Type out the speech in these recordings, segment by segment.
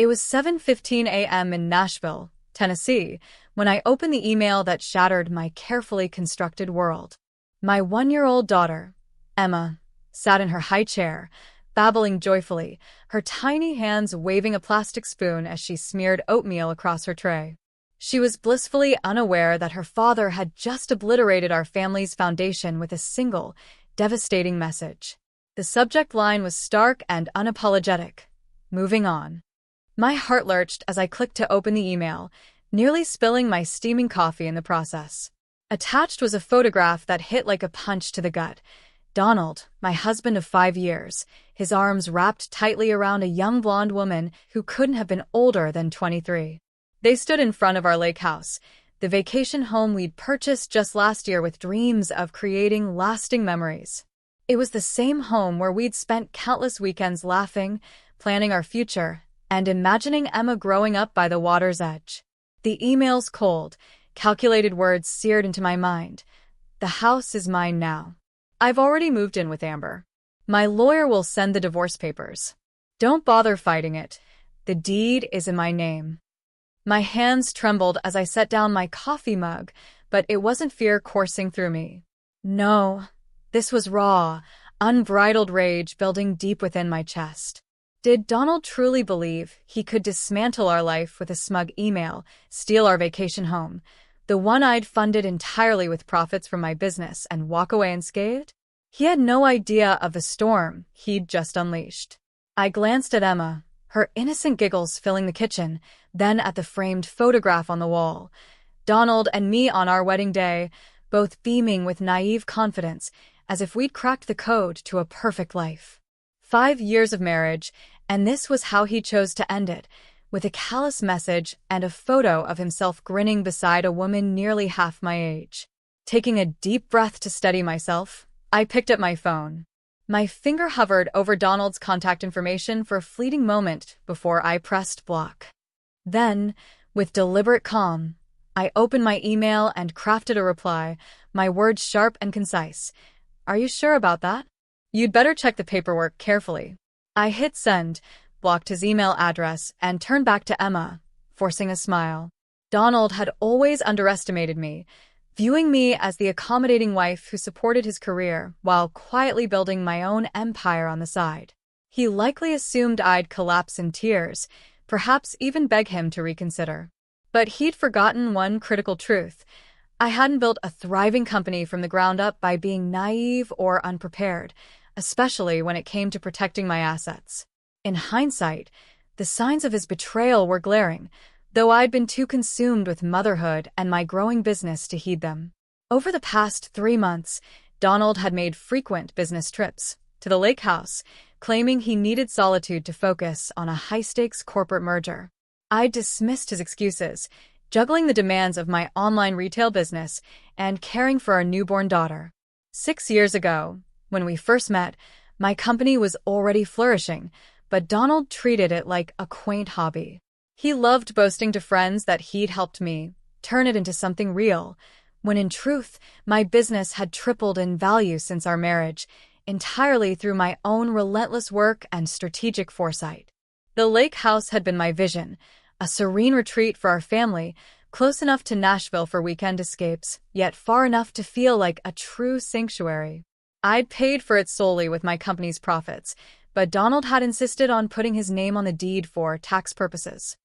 It was 7:15 a.m. in Nashville, Tennessee, when I opened the email that shattered my carefully constructed world. My 1-year-old daughter, Emma, sat in her high chair, babbling joyfully, her tiny hands waving a plastic spoon as she smeared oatmeal across her tray. She was blissfully unaware that her father had just obliterated our family's foundation with a single, devastating message. The subject line was stark and unapologetic. Moving on. My heart lurched as I clicked to open the email, nearly spilling my steaming coffee in the process. Attached was a photograph that hit like a punch to the gut. Donald, my husband of 5 years, his arms wrapped tightly around a young blonde woman who couldn't have been older than 23. They stood in front of our lake house, the vacation home we'd purchased just last year with dreams of creating lasting memories. It was the same home where we'd spent countless weekends laughing, planning our future, and imagining Emma growing up by the water's edge. The email's cold, calculated words seared into my mind. The house is mine now. I've already moved in with Amber. My lawyer will send the divorce papers. Don't bother fighting it. The deed is in my name. My hands trembled as I set down my coffee mug, but it wasn't fear coursing through me. No, this was raw, unbridled rage building deep within my chest. Did Donald truly believe he could dismantle our life with a smug email, steal our vacation home, the one I'd funded entirely with profits from my business, and walk away unscathed? He had no idea of the storm he'd just unleashed. I glanced at Emma, her innocent giggles filling the kitchen, then at the framed photograph on the wall. Donald and me on our wedding day, both beaming with naive confidence, as if we'd cracked the code to a perfect life. 5 years of marriage, and this was how he chose to end it, with a callous message and a photo of himself grinning beside a woman nearly half my age. Taking a deep breath to steady myself, I picked up my phone. My finger hovered over Donald's contact information for a fleeting moment before I pressed block. Then, with deliberate calm, I opened my email and crafted a reply, my words sharp and concise. Are you sure about that? You'd better check the paperwork carefully. I hit send, blocked his email address, and turned back to Emma, forcing a smile. Donald had always underestimated me, viewing me as the accommodating wife who supported his career while quietly building my own empire on the side. He likely assumed I'd collapse in tears, perhaps even beg him to reconsider. But he'd forgotten one critical truth. I hadn't built a thriving company from the ground up by being naive or unprepared, especially when it came to protecting my assets. In hindsight, the signs of his betrayal were glaring, though I'd been too consumed with motherhood and my growing business to heed them. Over the past 3 months, Donald had made frequent business trips to the lake house, claiming he needed solitude to focus on a high-stakes corporate merger. I dismissed his excuses, juggling the demands of my online retail business and caring for our newborn daughter. 6 years ago, when we first met, my company was already flourishing, but Donald treated it like a quaint hobby. He loved boasting to friends that he'd helped me turn it into something real, when in truth, my business had tripled in value since our marriage, entirely through my own relentless work and strategic foresight. The lake house had been my vision, a serene retreat for our family, close enough to Nashville for weekend escapes, yet far enough to feel like a true sanctuary. I'd paid for it solely with my company's profits, but Donald had insisted on putting his name on the deed for tax purposes.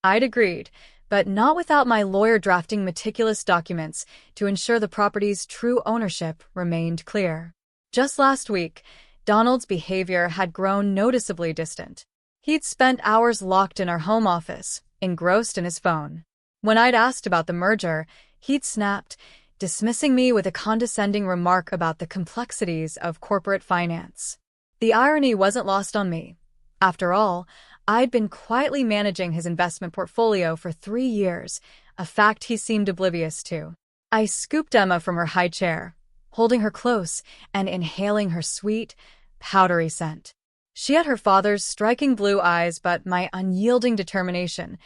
I'd agreed, but not without my lawyer drafting meticulous documents to ensure the property's true ownership remained clear. Just last week, Donald's behavior had grown noticeably distant. He'd spent hours locked in our home office, engrossed in his phone. When I'd asked about the merger, he'd snapped, dismissing me with a condescending remark about the complexities of corporate finance. The irony wasn't lost on me. After all, I'd been quietly managing his investment portfolio for 3 years, a fact he seemed oblivious to. I scooped Emma from her high chair, holding her close and inhaling her sweet, powdery scent. She had her father's striking blue eyes, but my unyielding determination,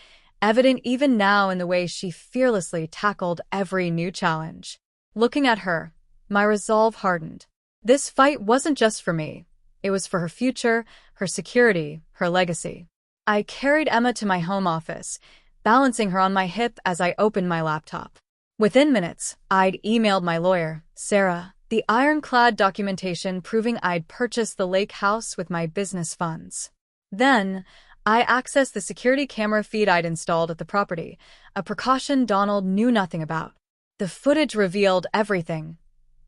evident even now in the way she fearlessly tackled every new challenge. Looking at her, my resolve hardened. This fight wasn't just for me. It was for her future, her security, her legacy. I carried Emma to my home office, balancing her on my hip as I opened my laptop. Within minutes, I'd emailed my lawyer, Sarah, the ironclad documentation proving I'd purchased the lake house with my business funds. Then, I accessed the security camera feed I'd installed at the property, a precaution Donald knew nothing about. The footage revealed everything.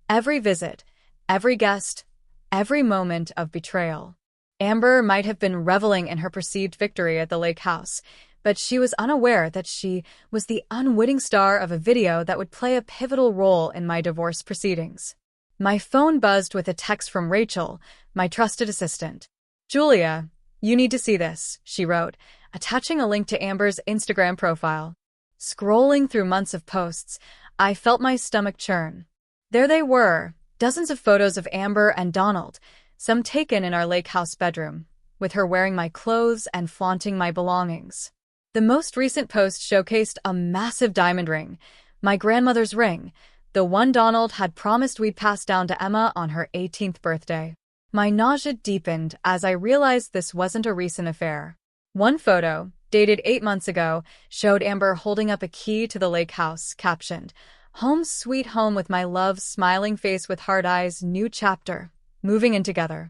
Every visit, every guest, every moment of betrayal. Amber might have been reveling in her perceived victory at the lake house, but she was unaware that she was the unwitting star of a video that would play a pivotal role in my divorce proceedings. My phone buzzed with a text from Rachel, my trusted assistant. "Julia, you need to see this," she wrote, attaching a link to Amber's Instagram profile. Scrolling through months of posts, I felt my stomach churn. There they were, dozens of photos of Amber and Donald, some taken in our lake house bedroom, with her wearing my clothes and flaunting my belongings. The most recent post showcased a massive diamond ring, my grandmother's ring, the one Donald had promised we'd pass down to Emma on her 18th birthday. My nausea deepened as I realized this wasn't a recent affair. One photo, dated 8 months ago, showed Amber holding up a key to the lake house, captioned, "Home sweet home with my love, smiling face with hard eyes, new chapter, moving in together."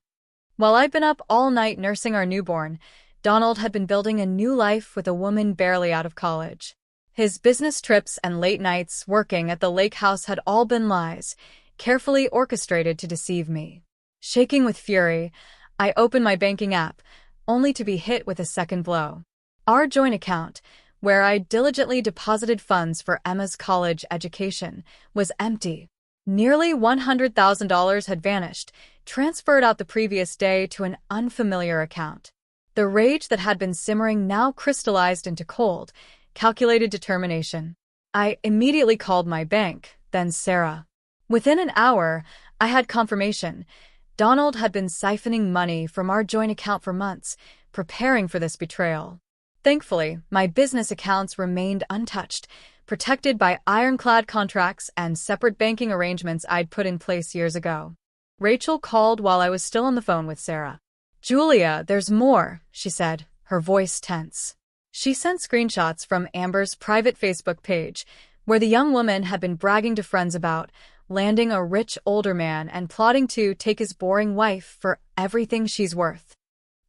While I'd been up all night nursing our newborn, Donald had been building a new life with a woman barely out of college. His business trips and late nights working at the lake house had all been lies, carefully orchestrated to deceive me. Shaking with fury, I opened my banking app, only to be hit with a second blow. Our joint account, where I diligently deposited funds for Emma's college education, was empty. Nearly $100,000 had vanished, transferred out the previous day to an unfamiliar account. The rage that had been simmering now crystallized into cold, calculated determination. I immediately called my bank, then Sarah. Within an hour, I had confirmation. Donald had been siphoning money from our joint account for months, preparing for this betrayal. Thankfully, my business accounts remained untouched, protected by ironclad contracts and separate banking arrangements I'd put in place years ago. Rachel called while I was still on the phone with Sarah. "Julia, there's more," she said, her voice tense. She sent screenshots from Amber's private Facebook page, where the young woman had been bragging to friends about landing a rich older man and plotting to take his boring wife for everything she's worth.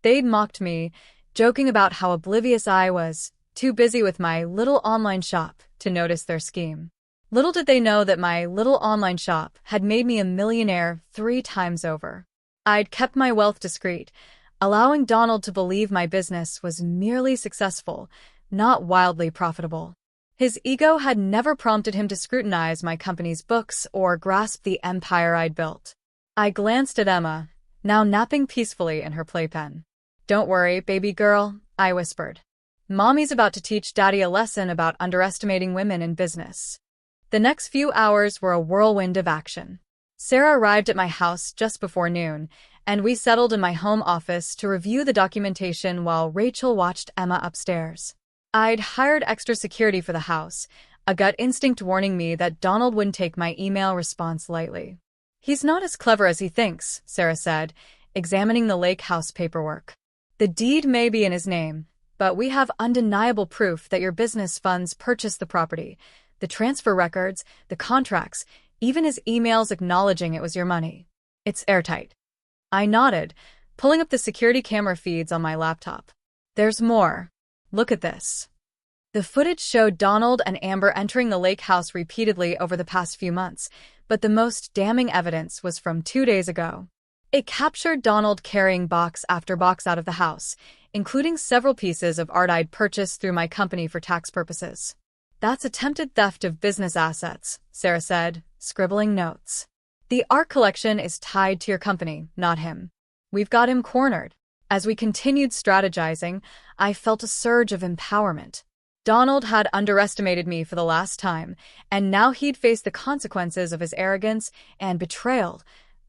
They'd mocked me, joking about how oblivious I was, too busy with my little online shop to notice their scheme. Little did they know that my little online shop had made me a millionaire 3 times over. I'd kept my wealth discreet, allowing Donald to believe my business was merely successful, not wildly profitable. His ego had never prompted him to scrutinize my company's books or grasp the empire I'd built. I glanced at Emma, now napping peacefully in her playpen. "Don't worry, baby girl," I whispered. "Mommy's about to teach Daddy a lesson about underestimating women in business." The next few hours were a whirlwind of action. Sarah arrived at my house just before noon, and we settled in my home office to review the documentation while Rachel watched Emma upstairs. I'd hired extra security for the house, a gut instinct warning me that Donald wouldn't take my email response lightly. "He's not as clever as he thinks," Sarah said, examining the lake house paperwork. "The deed may be in his name, but we have undeniable proof that your business funds purchased the property, the transfer records, the contracts, even his emails acknowledging it was your money. It's airtight." I nodded, pulling up the security camera feeds on my laptop. "There's more. Look at this." The footage showed Donald and Amber entering the lake house repeatedly over the past few months, but the most damning evidence was from 2 days ago. It captured Donald carrying box after box out of the house, including several pieces of art I'd purchased through my company for tax purposes. "That's attempted theft of business assets," Sarah said, scribbling notes. "The art collection is tied to your company, not him. We've got him cornered." As we continued strategizing, I felt a surge of empowerment. Donald had underestimated me for the last time, and now he'd face the consequences of his arrogance and betrayal.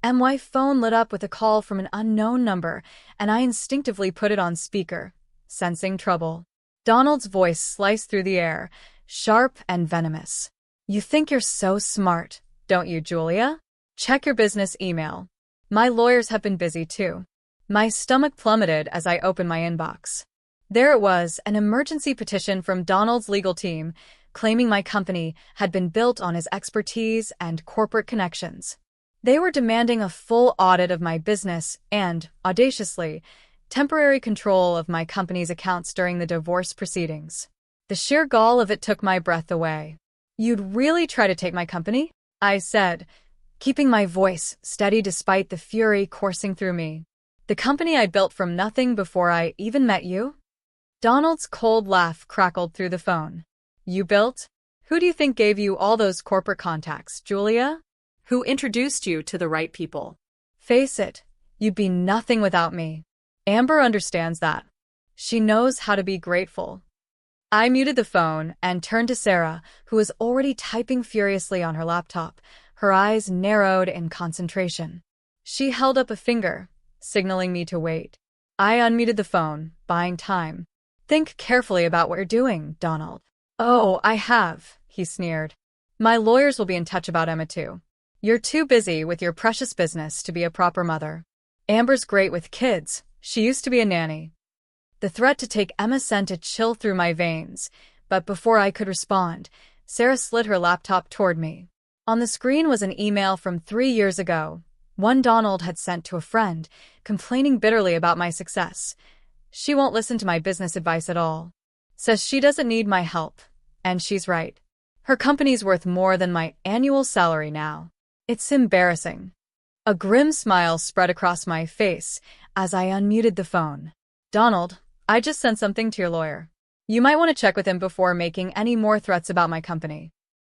My phone lit up with a call from an unknown number, and I instinctively put it on speaker, sensing trouble. Donald's voice sliced through the air, sharp and venomous. "You think you're so smart, don't you, Julia? Check your business email. My lawyers have been busy too." My stomach plummeted as I opened my inbox. There it was, an emergency petition from Donald's legal team, claiming my company had been built on his expertise and corporate connections. They were demanding a full audit of my business and, audaciously, temporary control of my company's accounts during the divorce proceedings. The sheer gall of it took my breath away. "You'd really try to take my company?" I said, keeping my voice steady despite the fury coursing through me. "The company I built from nothing before I even met you?" Donald's cold laugh crackled through the phone. "You built? Who do you think gave you all those corporate contacts, Julia? Who introduced you to the right people? Face it, you'd be nothing without me. Amber understands that. She knows how to be grateful." I muted the phone and turned to Sarah, who was already typing furiously on her laptop, her eyes narrowed in concentration. She held up a finger, signaling me to wait. I unmuted the phone, buying time. "Think carefully about what you're doing, Donald." "Oh, I have," he sneered. "My lawyers will be in touch about Emma too. You're too busy with your precious business to be a proper mother. Amber's great with kids. She used to be a nanny." The threat to take Emma sent a chill through my veins, but before I could respond, Sarah slid her laptop toward me. On the screen was an email from 3 years ago, one Donald had sent to a friend, complaining bitterly about my success. "She won't listen to my business advice at all. Says she doesn't need my help, and she's right. Her company's worth more than my annual salary now. It's embarrassing." A grim smile spread across my face as I unmuted the phone. "Donald, I just sent something to your lawyer. You might want to check with him before making any more threats about my company."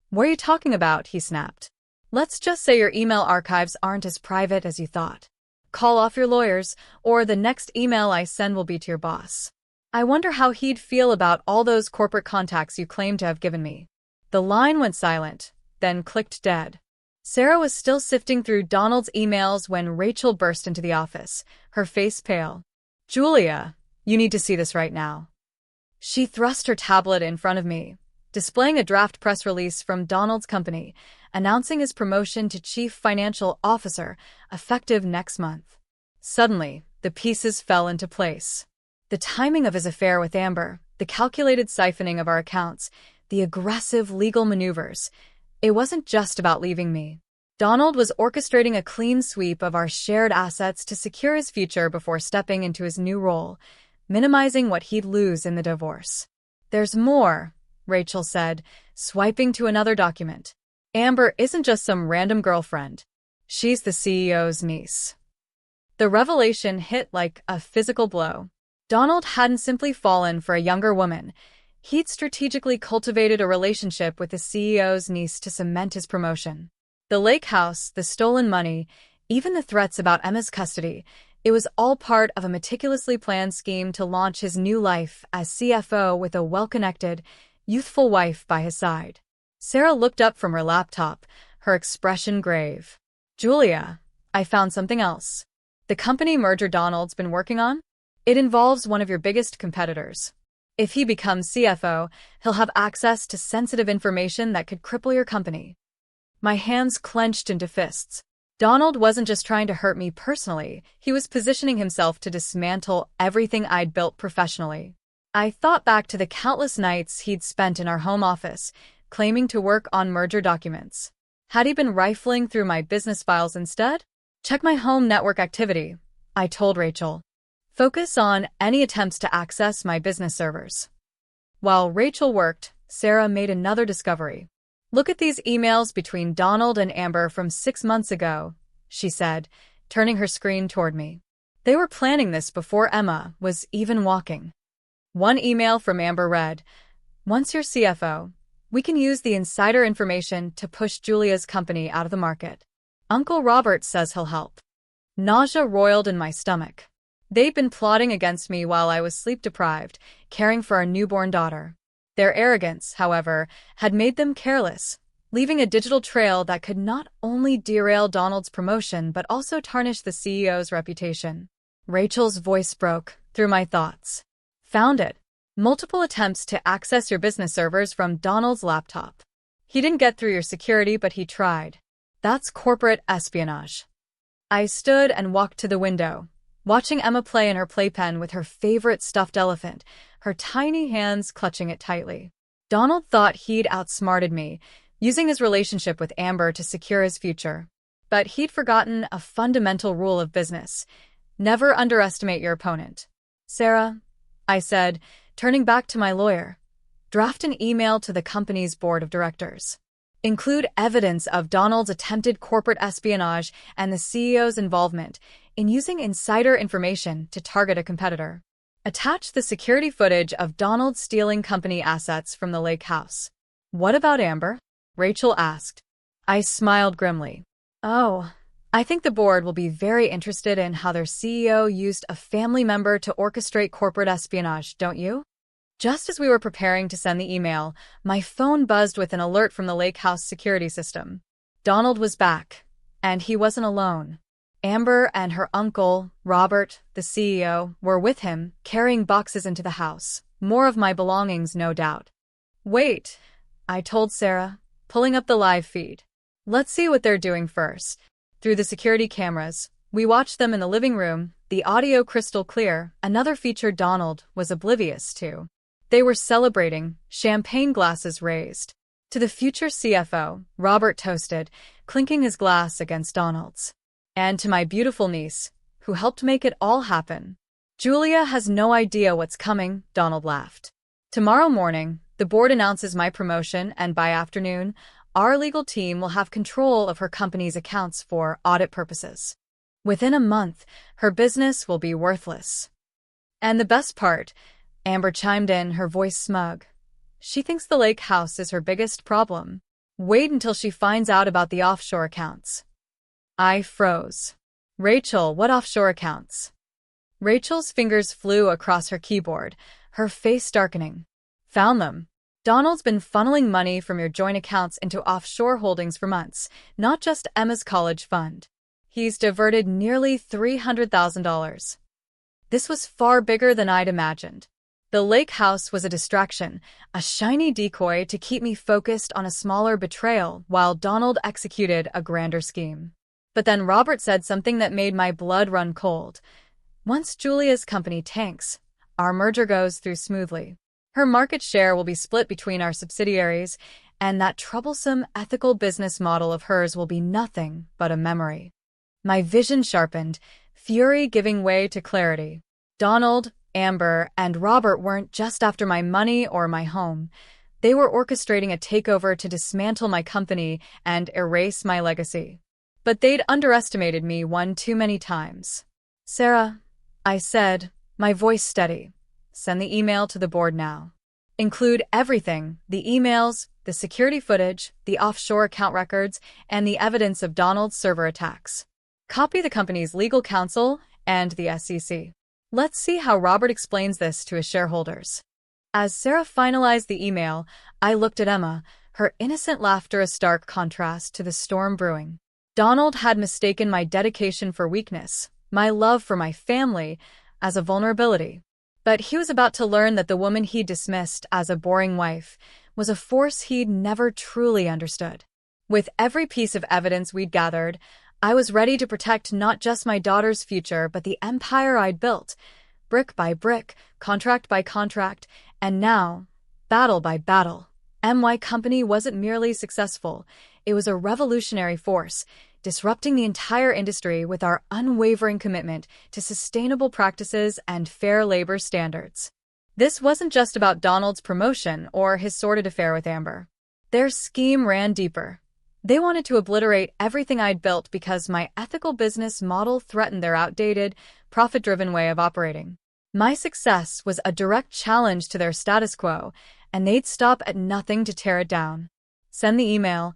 "What are you talking about?" he snapped. "Let's just say your email archives aren't as private as you thought. Call off your lawyers, or the next email I send will be to your boss. I wonder how he'd feel about all those corporate contacts you claim to have given me." The line went silent, then clicked dead. Sarah was still sifting through Donald's emails when Rachel burst into the office, her face pale. "Julia, you need to see this right now." She thrust her tablet in front of me, displaying a draft press release from Donald's company, announcing his promotion to Chief Financial Officer, effective next month. Suddenly, the pieces fell into place. The timing of his affair with Amber, the calculated siphoning of our accounts, the aggressive legal maneuvers. It wasn't just about leaving me. Donald was orchestrating a clean sweep of our shared assets to secure his future before stepping into his new role, minimizing what he'd lose in the divorce. "There's more," Rachel said, swiping to another document. "Amber isn't just some random girlfriend. She's the CEO's niece." The revelation hit like a physical blow. Donald hadn't simply fallen for a younger woman. He'd strategically cultivated a relationship with the CEO's niece to cement his promotion. The lake house, the stolen money, even the threats about Emma's custody, it was all part of a meticulously planned scheme to launch his new life as CFO with a well-connected, youthful wife by his side. Sarah looked up from her laptop, her expression grave. "Julia, I found something else. The company merger Donald's been working on? It involves one of your biggest competitors. If he becomes CFO, he'll have access to sensitive information that could cripple your company." My hands clenched into fists. Donald wasn't just trying to hurt me personally, he was positioning himself to dismantle everything I'd built professionally. I thought back to the countless nights he'd spent in our home office, claiming to work on merger documents. Had he been rifling through my business files instead? "Check my home network activity," I told Rachel. "Focus on any attempts to access my business servers." While Rachel worked, Sarah made another discovery. "Look at these emails between Donald and Amber from 6 months ago," she said, turning her screen toward me. They were planning this before Emma was even walking. One email from Amber read, "Once you're CFO, we can use the insider information to push Julia's company out of the market. Uncle Robert says he'll help." Nausea roiled in my stomach. They'd been plotting against me while I was sleep-deprived, caring for our newborn daughter. Their arrogance, however, had made them careless, leaving a digital trail that could not only derail Donald's promotion but also tarnish the CEO's reputation. Rachel's voice broke through my thoughts. "Found it. Multiple attempts to access your business servers from Donald's laptop. He didn't get through your security, but he tried. That's corporate espionage." I stood and walked to the window, watching Emma play in her playpen with her favorite stuffed elephant, her tiny hands clutching it tightly. Donald thought he'd outsmarted me, using his relationship with Amber to secure his future. But he'd forgotten a fundamental rule of business: never underestimate your opponent. Sarah, I said, turning back to my lawyer, draft an email to the company's board of directors. Include evidence of Donald's attempted corporate espionage and the CEO's involvement in using insider information to target a competitor. Attach the security footage of Donald stealing company assets from the lake house. What about Amber? Rachel asked. I smiled grimly. Oh, I think the board will be very interested in how their CEO used a family member to orchestrate corporate espionage, don't you? Just as we were preparing to send the email, my phone buzzed with an alert from the lake house security system. Donald was back, and he wasn't alone. Amber and her uncle, Robert, the CEO, were with him, carrying boxes into the house. More of my belongings, no doubt. Wait, I told Sarah, pulling up the live feed. Let's see what they're doing first. Through the security cameras, we watched them in the living room, the audio crystal clear. Another feature Donald was oblivious to. They were celebrating, champagne glasses raised. To the future CFO, Robert toasted, clinking his glass against Donald's. And to my beautiful niece, who helped make it all happen. Julia has no idea what's coming, Donald laughed. Tomorrow morning, the board announces my promotion, and by afternoon, our legal team will have control of her company's accounts for audit purposes. Within a month, her business will be worthless. And the best part, Amber chimed in, her voice smug. She thinks the lake house is her biggest problem. Wait until she finds out about the offshore accounts. I froze. Rachel, what offshore accounts? Rachel's fingers flew across her keyboard, her face darkening. Found them. Donald's been funneling money from your joint accounts into offshore holdings for months, not just Emma's college fund. He's diverted nearly $300,000. This was far bigger than I'd imagined. The lake house was a distraction, a shiny decoy to keep me focused on a smaller betrayal while Donald executed a grander scheme. But then Robert said something that made my blood run cold. Once Julia's company tanks, our merger goes through smoothly. Her market share will be split between our subsidiaries, and that troublesome ethical business model of hers will be nothing but a memory. My vision sharpened, fury giving way to clarity. Donald, Amber, and Robert weren't just after my money or my home. They were orchestrating a takeover to dismantle my company and erase my legacy. But they'd underestimated me one too many times. Sarah, I said, my voice steady, send the email to the board now. Include everything: the emails, the security footage, the offshore account records, and the evidence of Donald's server attacks. Copy the company's legal counsel and the SEC. Let's see how Robert explains this to his shareholders. As Sarah finalized the email, I looked at Emma, her innocent laughter a stark contrast to the storm brewing. Donald had mistaken my dedication for weakness, my love for my family, as a vulnerability. But he was about to learn that the woman he dismissed as a boring wife was a force he'd never truly understood. With every piece of evidence we'd gathered, I was ready to protect not just my daughter's future, but the empire I'd built, brick by brick, contract by contract, and now, battle by battle. MY Company wasn't merely successful, it was a revolutionary force, disrupting the entire industry with our unwavering commitment to sustainable practices and fair labor standards. This wasn't just about Donald's promotion or his sordid affair with Amber. Their scheme ran deeper. They wanted to obliterate everything I'd built because my ethical business model threatened their outdated, profit-driven way of operating. My success was a direct challenge to their status quo, and they'd stop at nothing to tear it down. Send the email,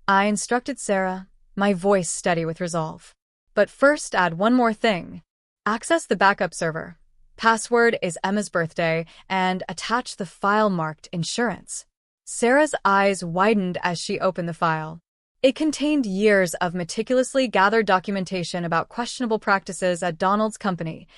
I instructed Sarah, my voice steady with resolve. But first, add one more thing. Access the backup server. Password is Emma's birthday, and attach the file marked insurance. Sarah's eyes widened as she opened the file. It contained years of meticulously gathered documentation about questionable practices at Donald's company,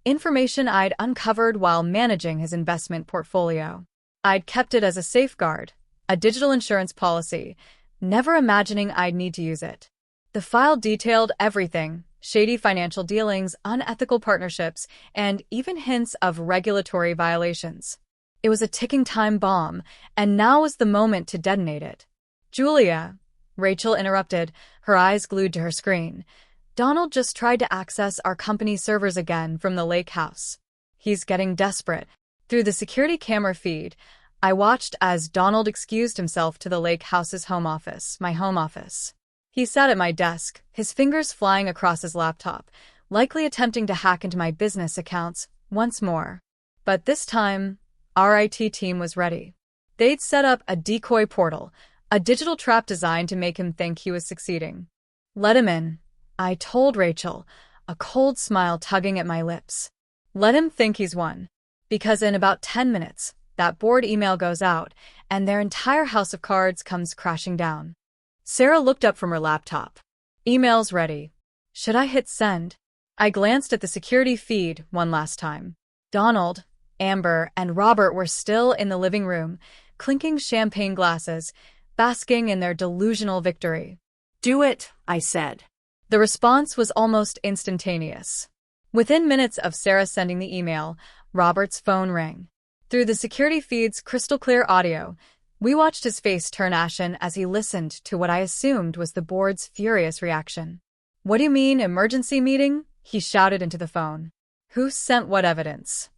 information I'd uncovered while managing his investment portfolio. I'd kept it as a safeguard, a digital insurance policy, never imagining I'd need to use it. The file detailed everything: shady financial dealings, unethical partnerships, and even hints of regulatory violations. It was a ticking time bomb, and now was the moment to detonate it. Julia, Rachel interrupted, her eyes glued to her screen. Donald just tried to access our company's servers again from the lake house. He's getting desperate. Through the security camera feed, I watched as Donald excused himself to the lake house's home office, my home office. He sat at my desk, his fingers flying across his laptop, likely attempting to hack into my business accounts once more. But this time, our IT team was ready. They'd set up a decoy portal, a digital trap designed to make him think he was succeeding. Let him in, I told Rachel, a cold smile tugging at my lips. Let him think he's won. Because in about 10 minutes, that board email goes out, and their entire house of cards comes crashing down. Sarah looked up from her laptop. Email's ready. Should I hit send? I glanced at the security feed one last time. Donald, Amber, and Robert were still in the living room, clinking champagne glasses, basking in their delusional victory. Do it, I said. The response was almost instantaneous. Within minutes of Sarah sending the email, Robert's phone rang. Through the security feed's crystal-clear audio, we watched his face turn ashen as he listened to what I assumed was the board's furious reaction. What do you mean, emergency meeting? He shouted into the phone. Who sent what evidence?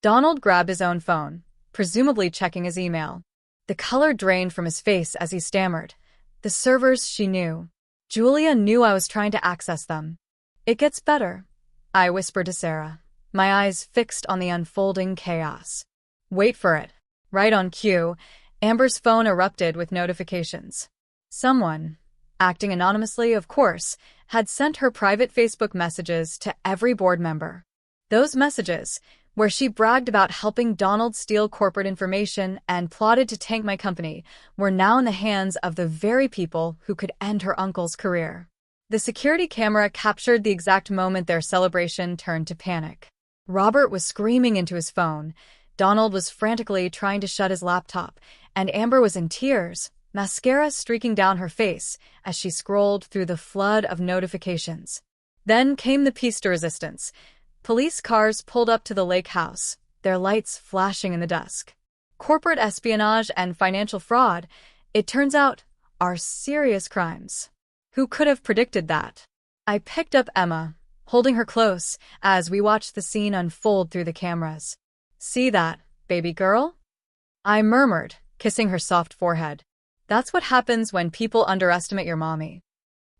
Donald grabbed his own phone, presumably checking his email. The color drained from his face as he stammered. The servers, she knew. Julia knew I was trying to access them. It gets better, I whispered to Sarah, my eyes fixed on the unfolding chaos. Wait for it. Right on cue, Amber's phone erupted with notifications. Someone, acting anonymously of course, had sent her private Facebook messages to every board member. Those messages, where she bragged about helping Donald steal corporate information and plotted to tank my company, were now in the hands of the very people who could end her uncle's career. The security camera captured the exact moment their celebration turned to panic. Robert was screaming into his phone, Donald was frantically trying to shut his laptop, and Amber was in tears, mascara streaking down her face as she scrolled through the flood of notifications. Then came the piece de resistance. Police cars pulled up to the lake house, their lights flashing in the dusk. Corporate espionage and financial fraud, it turns out, are serious crimes. Who could have predicted that? I picked up Emma, holding her close as we watched the scene unfold through the cameras. See that, baby girl? I murmured, kissing her soft forehead. That's what happens when people underestimate your mommy.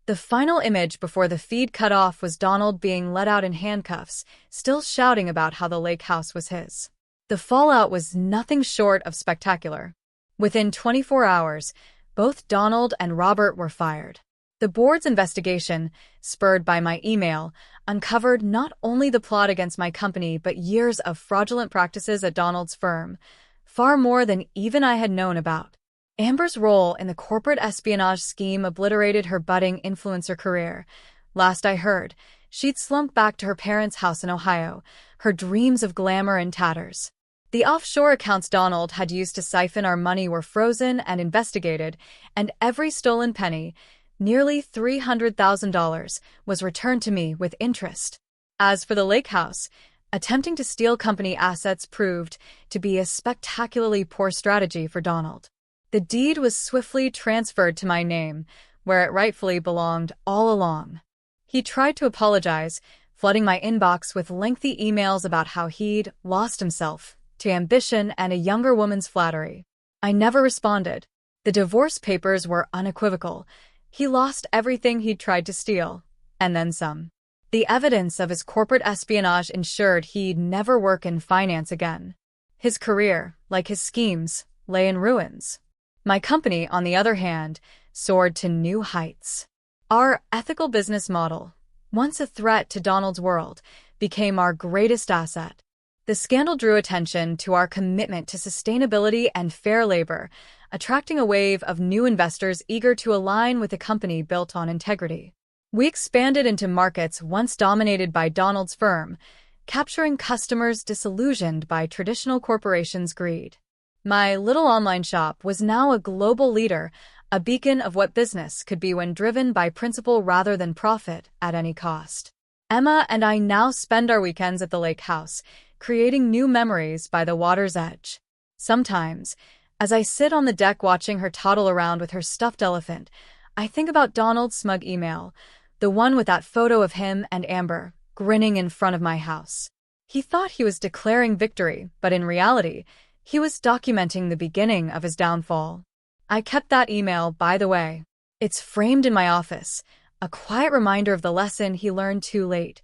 The final image before the feed cut off was Donald being let out in handcuffs, still shouting about how the lake house was his. The fallout was nothing short of spectacular. Within 24 hours, both Donald and Robert were fired. The board's investigation, spurred by my email, uncovered not only the plot against my company but years of fraudulent practices at Donald's firm, far more than even I had known about. Amber's role in the corporate espionage scheme obliterated her budding influencer career. Last I heard, she'd slunk back to her parents' house in Ohio, her dreams of glamour in tatters. The offshore accounts Donald had used to siphon our money were frozen and investigated, and every stolen penny, nearly $300,000, was returned to me with interest. As for the lake house, attempting to steal company assets proved to be a spectacularly poor strategy for Donald. The deed was swiftly transferred to my name, where it rightfully belonged all along. He tried to apologize, flooding my inbox with lengthy emails about how he'd lost himself to ambition and a younger woman's flattery. I never responded. The divorce papers were unequivocal. He lost everything he'd tried to steal, and then some. The evidence of his corporate espionage ensured he'd never work in finance again. His career, like his schemes, lay in ruins. My company, on the other hand, soared to new heights. Our ethical business model, once a threat to Donald's world, became our greatest asset. The scandal drew attention to our commitment to sustainability and fair labor, attracting a wave of new investors eager to align with a company built on integrity. We expanded into markets once dominated by Donald's firm, capturing customers disillusioned by traditional corporations' greed. My little online shop was now a global leader, a beacon of what business could be when driven by principle rather than profit at any cost. Emma and I now spend our weekends at the lake house, creating new memories by the water's edge. Sometimes, as I sit on the deck watching her toddle around with her stuffed elephant, I think about Donald's smug email, the one with that photo of him and Amber, grinning in front of my house. He thought he was declaring victory, but in reality, he was documenting the beginning of his downfall. I kept that email, by the way. It's framed in my office, a quiet reminder of the lesson he learned too late.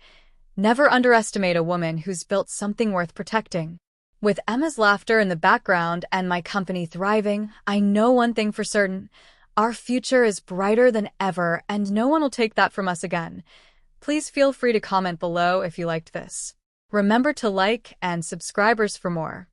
Never underestimate a woman who's built something worth protecting. With Emma's laughter in the background and my company thriving, I know one thing for certain. Our future is brighter than ever, and no one will take that from us again. Please feel free to comment below if you liked this. Remember to like and subscribe for more.